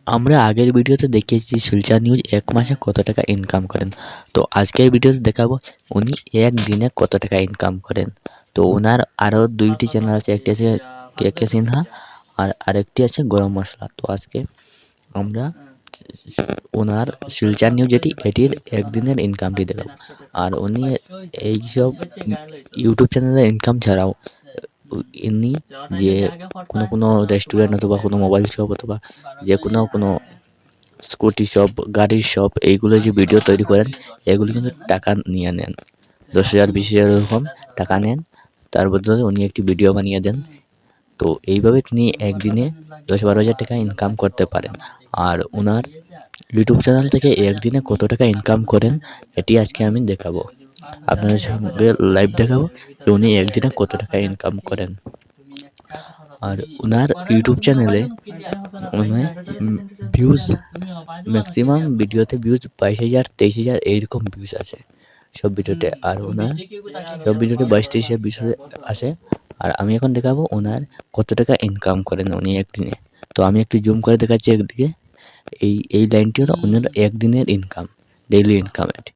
আমরা আগের ভিডিওতে দেখিয়েছি শিলচর নিউজ এক মাসে কত টাকা ইনকাম করেন। তো আজকের ভিডিওতে দেখাবো উনি একদিনে কত টাকা ইনকাম করেন। তো ওনার আরও দুইটি চ্যানেল আছে, একটি আছে কে কে সিনহা আর আরেকটি আছে গরম মশলা। তো আজকে আমরা ওনার শিলচর নিউজ এটির একদিনের ইনকামটি দেখাবো। আর উনি এইসব ইউটিউব চ্যানেলের ইনকাম ছাড়াও ইনি যে কোনো রেস্টুরেন্ট অথবা কোনো মোবাইল শপ অথবা যে কোনো স্কুটি শপ, গাড়ির শপ, এইগুলো যে ভিডিও তৈরি করেন এগুলো কিন্তু টাকা নিয়ে নেন। 10,000 20,000 এরকম টাকা নেন, তার বদলে উনি একটি ভিডিও বানিয়ে দেন। তো এইভাবে তিনি একদিনে 10-12 হাজার টাকা ইনকাম করতে পারেন। আর ওনার ইউটিউব চ্যানেল থেকে একদিনে কত টাকা ইনকাম করেন এটি আজকে আমি দেখাবো, আপনাদের সঙ্গে লাইভ দেখাবো যে উনি একদিনে কত টাকা ইনকাম করেন। আর ওনার ইউটিউব চ্যানেলে উনি ভিউজ ম্যাক্সিমাম ভিডিওতে ভিউজ 22,000 23,000 এইরকম ভিউজ আসে সব ভিডিওতে। আর ওনার সব ভিডিওতে 22-23,000 ভিউজ আসে। আর আমি এখন দেখাবো ওনার কত টাকা ইনকাম করেন উনি একদিনে। তো আমি একটু জুম করে দেখাচ্ছি একদিকে। এই লাইনটি হলো ওনার একদিনের ইনকাম, ডেইলি ইনকাম এটি।